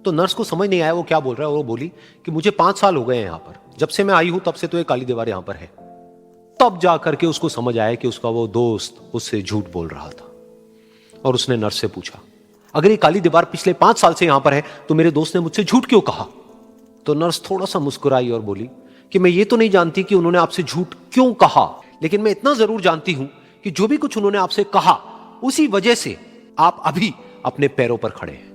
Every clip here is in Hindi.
तो नर्स को समझ नहीं आया वो क्या बोल रहा है, और वो बोली कि मुझे 5 साल हो गए हैं यहां पर, जब से मैं आई हूं तब से तो ये काली दीवार यहां पर है। तब जाकर के उसको समझ आया कि उसका वो दोस्त उससे झूठ बोल रहा था। और उसने नर्स से पूछा, अगर ये काली दीवार पिछले 5 साल से यहां पर है तो मेरे दोस्त ने मुझसे झूठ क्यों कहा? तो नर्स थोड़ा सा मुस्कुराई और बोली कि मैं ये तो नहीं जानती कि उन्होंने आपसे झूठ क्यों कहा, लेकिन मैं इतना जरूर जानती हूं कि जो भी कुछ उन्होंने आपसे कहा उसी वजह से आप अभी अपने पैरों पर खड़े हैं।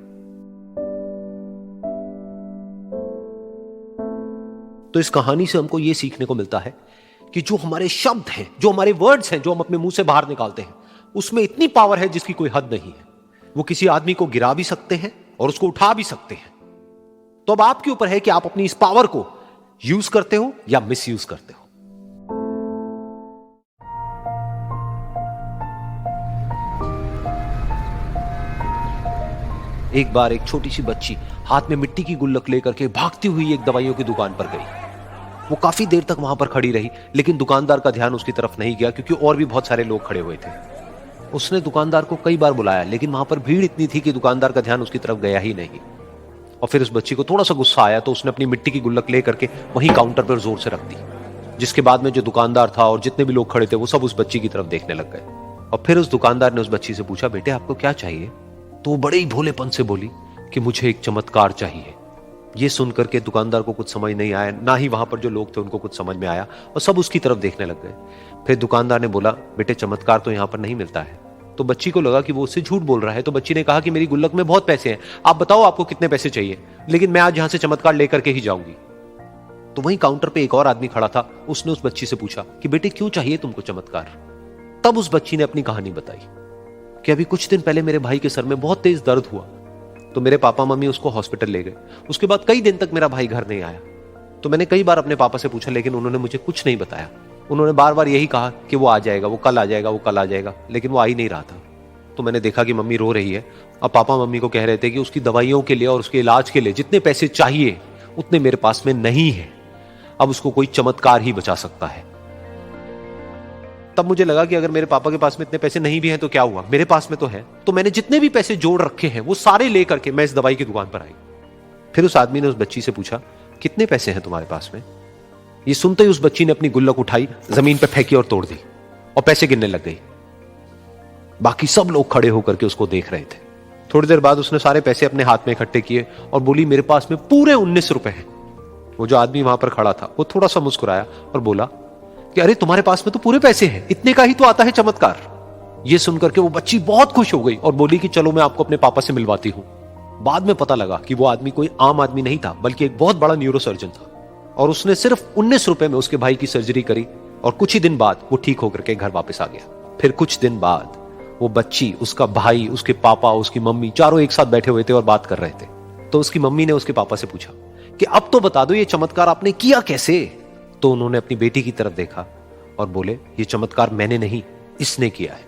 तो इस कहानी से हमको यह सीखने को मिलता है कि जो हमारे शब्द हैं, जो हमारे वर्ड्स हैं, जो हम अपने मुंह से बाहर निकालते हैं, उसमें इतनी पावर है जिसकी कोई हद नहीं है। वो किसी आदमी को गिरा भी सकते हैं और उसको उठा भी सकते हैं। तो अब आपके ऊपर है कि आप अपनी इस पावर को यूज करते हो या मिस यूज करते हो। एक बार एक छोटी सी बच्ची हाथ में मिट्टी की गुल्लक लेकर के भागती हुई एक दवाइयों की दुकान पर गई। वो काफी देर तक वहां पर खड़ी रही, लेकिन दुकानदार का ध्यान उसकी तरफ नहीं गया क्योंकि और भी बहुत सारे लोग खड़े हुए थे। उसने दुकानदार को कई बार बुलाया, लेकिन वहां पर भीड़ इतनी थी कि दुकानदार का ध्यान उसकी तरफ गया ही नहीं। और फिर उस बच्ची को थोड़ा सा गुस्सा आया तो उसने अपनी मिट्टी की गुल्लक लेकर के वहीं काउंटर पर जोर से रख दी, जिसके बाद में जो दुकानदार था और जितने भी लोग खड़े थे वो सब उस बच्ची की तरफ देखने लग गए। और फिर उस दुकानदार ने उस बच्ची से पूछा, बेटे आपको क्या चाहिए? तो वो बड़े ही भोलेपन से बोली कि मुझे एक चमत्कार चाहिए। ये सुनकर के दुकानदार को कुछ समझ नहीं आया, ना ही वहां पर जो लोग थे उनको कुछ समझ में आया, और सब उसकी तरफ देखने लग गए। फिर दुकानदार ने बोला, बेटे चमत्कार तो यहां पर नहीं मिलता है। तो बच्ची को लगा कि वो उससे झूठ बोल रहा है। तो बच्ची ने कहा कि मेरी गुल्लक में बहुत पैसे हैं, आप बताओ आपको कितने पैसे चाहिए, लेकिन मैं आज यहां से चमत्कार लेकर के ही जाऊंगी। तो वहीं काउंटर पे एक और आदमी खड़ा था, उसने उस बच्ची से पूछा कि बेटे क्यों चाहिए तुमको चमत्कार? तब उस बच्ची ने अपनी कहानी बताई कि अभी कुछ दिन पहले मेरे भाई के सर में बहुत तेज दर्द हुआ, तो मेरे पापा मम्मी उसको हॉस्पिटल ले गए। उसके बाद कई दिन तक मेरा भाई घर नहीं आया। तो मैंने कई बार अपने पापा से पूछा, लेकिन उन्होंने मुझे कुछ नहीं बताया। उन्होंने बार बार यही कहा कि वो आ जाएगा, वो कल आ जाएगा, वो कल आ जाएगा, लेकिन वो आ ही नहीं रहा था। तो मैंने देखा कि मम्मी रो रही है। अब पापा मम्मी को कह रहे थे कि उसकी दवाइयों के लिए और उसके इलाज के लिए जितने पैसे चाहिए उतने मेरे पास में नहीं है, अब उसको कोई चमत्कार ही बचा सकता है। तब मुझे लगा कि अगर मेरे पापा के पास में इतने पैसे नहीं भी हैं तो क्या हुआ, मेरे पास में तो है। तो मैंने जितने भी पैसे जोड़ रखे हैं वो सारे लेकर के मैं इस दवाई की दुकान पर आई। फिर उस आदमी ने उस बच्ची से पूछा, कितने पैसे हैं तुम्हारे पास में? ये सुनते ही उस बच्ची ने अपनी गुल्लक उठाई, जमीन पर फेंकी और तोड़ दी और पैसे गिनने लग गई। बाकी सब लोग खड़े होकर के उसको देख रहे थे। थोड़ी देर बाद उसने सारे पैसे अपने हाथ में इकट्ठे किए और बोली, मेरे पास में पूरे 19 रुपए हैं। वो जो आदमी वहां पर खड़ा था वो थोड़ा सा मुस्कुराया और बोला कि अरे तुम्हारे पास में तो पूरे पैसे हैं, इतने का ही तो आता है चमत्कार। ये सुनकर के वो बच्ची बहुत खुश हो गई और बोली कि चलो मैं आपको अपने पापा से मिलवाती हूं। बाद में पता लगा कि वो आदमी कोई आम आदमी नहीं था, बल्कि एक बहुत बड़ा न्यूरोसर्जन था, और उसने सिर्फ 19 रुपए में उसके भाई की सर्जरी करी और कुछ ही दिन बाद वो ठीक होकर के घर वापस आ गया। फिर कुछ दिन बाद वो बच्ची, उसका भाई, उसके पापा, उसकी मम्मी चारों एक साथ बैठे हुए थे और बात कर रहे थे। तो उसकी मम्मी ने उसके पापा से पूछा कि अब तो बता दो ये चमत्कार आपने किया कैसे? तो उन्होंने अपनी बेटी की तरफ देखा और बोले, ये चमत्कार मैंने नहीं, इसने किया है।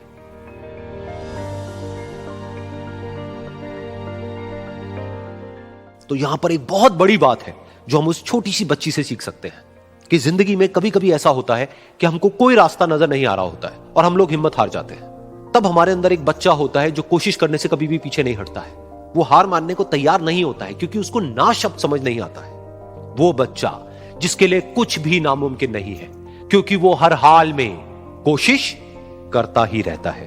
तो यहां पर एक बहुत बड़ी बात है जो हम उस छोटी सी बच्ची से सीख सकते हैं कि जिंदगी में कभी कभी ऐसा होता है कि हमको कोई रास्ता नजर नहीं आ रहा होता है और हम लोग हिम्मत हार जाते हैं। तब हमारे अंदर एक बच्चा होता है जो कोशिश करने से कभी भी पीछे नहीं हटता है। वो हार मानने को तैयार नहीं होता है क्योंकि उसको ना शब्द समझ नहीं आता है। वो बच्चा जिसके लिए कुछ भी नामुमकिन नहीं है, क्योंकि वो हर हाल में कोशिश करता ही रहता है।